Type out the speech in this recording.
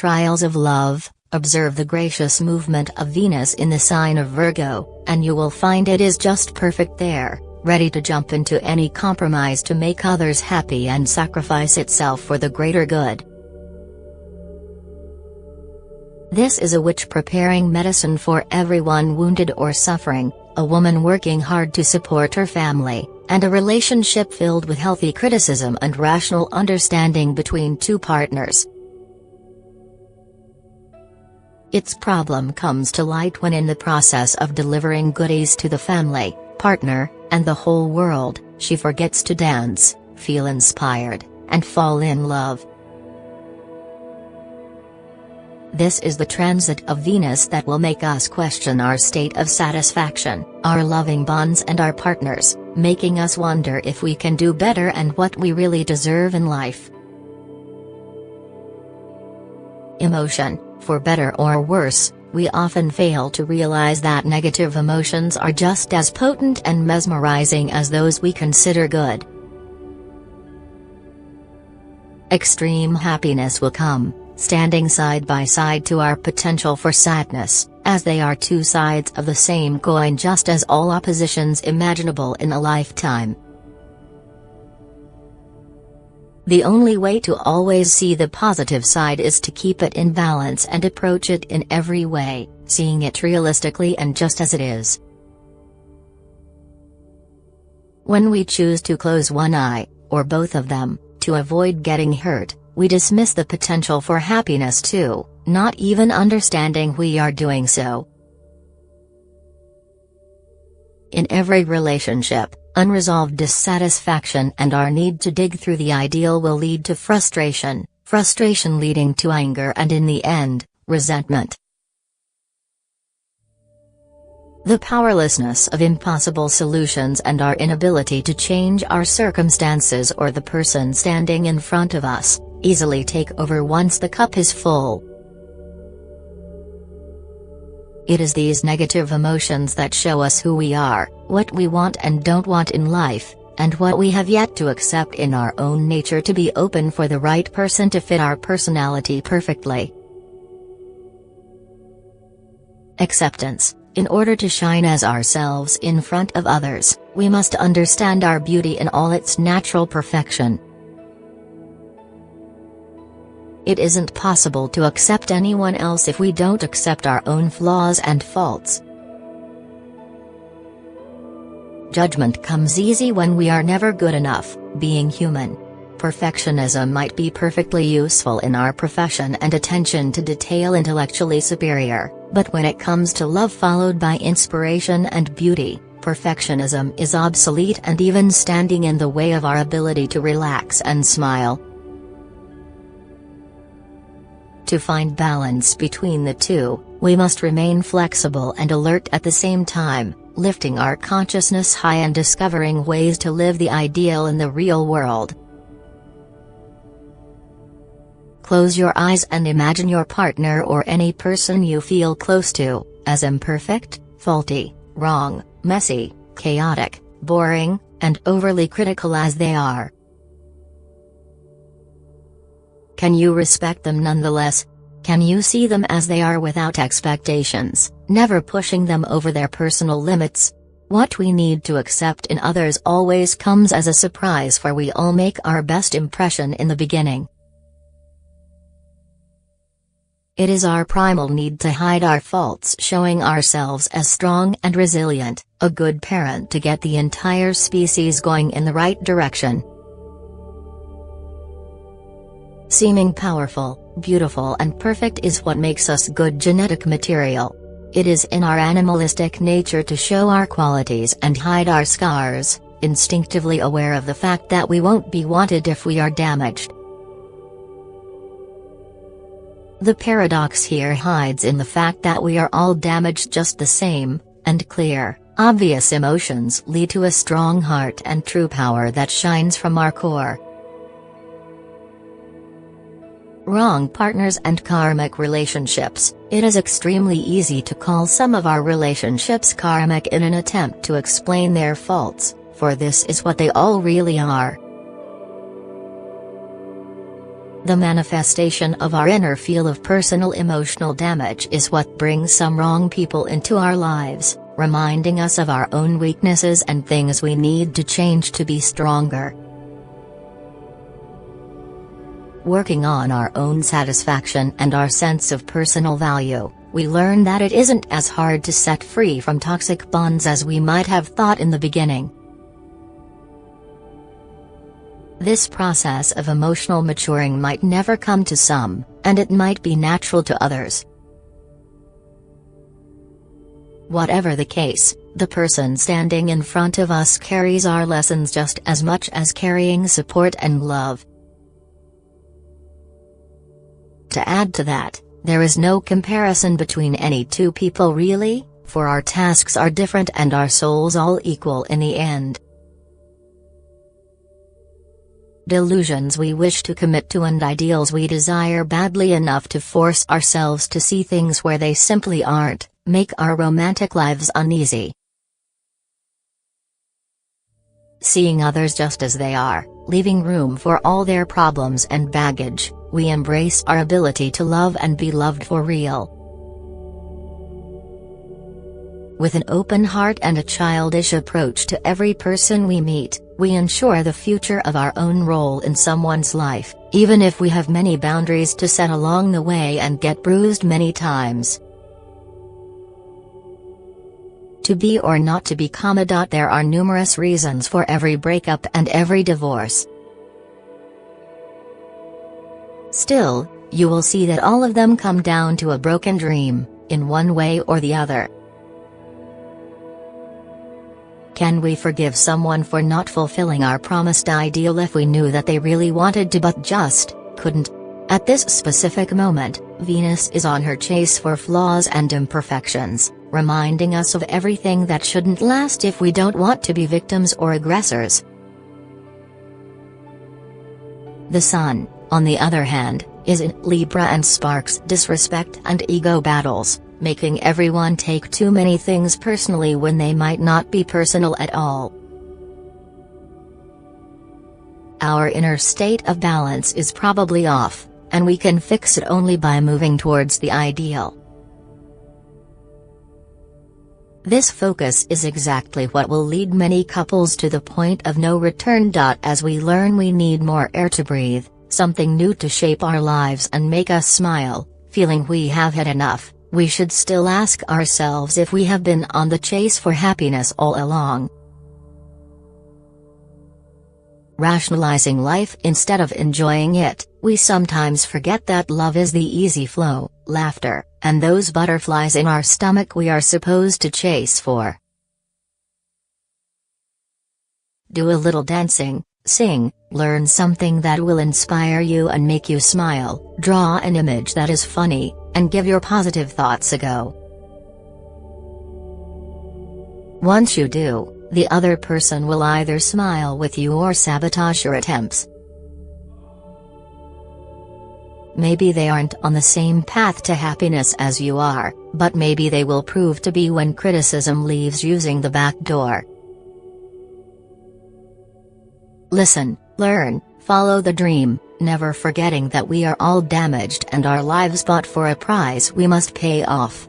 Trials of love. Observe the gracious movement of Venus in the sign of Virgo, and you will find it is just perfect there, ready to jump into any compromise to make others happy and sacrifice itself for the greater good. This is a witch preparing medicine for everyone wounded or suffering, a woman working hard to support her family, and a relationship filled with healthy criticism and rational understanding between two partners. Its problem comes to light when in the process of delivering goodies to the family, partner, and the whole world, she forgets to dance, feel inspired, and fall in love. This is the transit of Venus that will make us question our state of satisfaction, our loving bonds and our partners, making us wonder if we can do better and what we really deserve in life. Emotion. For better or worse, we often fail to realize that negative emotions are just as potent and mesmerizing as those we consider good. Extreme happiness will come, standing side by side to our potential for sadness, as they are two sides of the same coin, just as all oppositions imaginable in a lifetime. The only way to always see the positive side is to keep it in balance and approach it in every way, seeing it realistically and just as it is. When we choose to close one eye, or both of them, to avoid getting hurt, we dismiss the potential for happiness too, not even understanding we are doing so. In every relationship, unresolved dissatisfaction and our need to dig through the ideal will lead to frustration, frustration leading to anger and in the end, resentment. The powerlessness of impossible solutions and our inability to change our circumstances or the person standing in front of us, easily take over once the cup is full. It is these negative emotions that show us who we are, what we want and don't want in life, and what we have yet to accept in our own nature to be open for the right person to fit our personality perfectly. Acceptance. In order to shine as ourselves in front of others, we must understand our beauty in all its natural perfection. It isn't possible to accept anyone else if we don't accept our own flaws and faults. Judgment comes easy when we are never good enough, being human. Perfectionism might be perfectly useful in our profession and attention to detail intellectually superior, but when it comes to love followed by inspiration and beauty, perfectionism is obsolete and even standing in the way of our ability to relax and smile. To find balance between the two, we must remain flexible and alert at the same time, lifting our consciousness high and discovering ways to live the ideal in the real world. Close your eyes and imagine your partner or any person you feel close to, as imperfect, faulty, wrong, messy, chaotic, boring, and overly critical as they are. Can you respect them nonetheless? Can you see them as they are without expectations, never pushing them over their personal limits? What we need to accept in others always comes as a surprise, for we all make our best impression in the beginning. It is our primal need to hide our faults, showing ourselves as strong and resilient, a good parent to get the entire species going in the right direction. Seeming powerful, beautiful and perfect is what makes us good genetic material. It is in our animalistic nature to show our qualities and hide our scars, instinctively aware of the fact that we won't be wanted if we are damaged. The paradox here hides in the fact that we are all damaged just the same, and clear, obvious emotions lead to a strong heart and true power that shines from our core. Wrong partners and karmic relationships. It is extremely easy to call some of our relationships karmic in an attempt to explain their faults, for this is what they all really are. The manifestation of our inner feel of personal emotional damage is what brings some wrong people into our lives, reminding us of our own weaknesses and things we need to change to be stronger. Working on our own satisfaction and our sense of personal value, we learn that it isn't as hard to set free from toxic bonds as we might have thought in the beginning. This process of emotional maturing might never come to some, and it might be natural to others. Whatever the case, the person standing in front of us carries our lessons just as much as carrying support and love. To add to that, there is no comparison between any two people really, for our tasks are different and our souls all equal in the end. Delusions we wish to commit to and ideals we desire badly enough to force ourselves to see things where they simply aren't, make our romantic lives uneasy. Seeing others just as they are, leaving room for all their problems and baggage, we embrace our ability to love and be loved for real. With an open heart and a childish approach to every person we meet, we ensure the future of our own role in someone's life, even if we have many boundaries to set along the way and get bruised many times. To be or not to be, there are numerous reasons for every breakup and every divorce. Still, you will see that all of them come down to a broken dream, in one way or the other. Can we forgive someone for not fulfilling our promised ideal if we knew that they really wanted to but just couldn't? At this specific moment, Venus is on her chase for flaws and imperfections, reminding us of everything that shouldn't last if we don't want to be victims or aggressors. The Sun, on the other hand, is in Libra and sparks disrespect and ego battles, making everyone take too many things personally when they might not be personal at all. Our inner state of balance is probably off, and we can fix it only by moving towards the ideal. This focus is exactly what will lead many couples to the point of no return. As we learn we need more air to breathe, something new to shape our lives and make us smile, feeling we have had enough, we should still ask ourselves if we have been on the chase for happiness all along. Rationalizing life instead of enjoying it, we sometimes forget that love is the easy flow, laughter, and those butterflies in our stomach we are supposed to chase for. Do a little dancing, sing, learn something that will inspire you and make you smile, draw an image that is funny, and give your positive thoughts a go. Once you do, the other person will either smile with you or sabotage your attempts. Maybe they aren't on the same path to happiness as you are, but maybe they will prove to be when criticism leaves using the back door. Listen, learn, follow the dream, never forgetting that we are all damaged and our lives bought for a price we must pay off.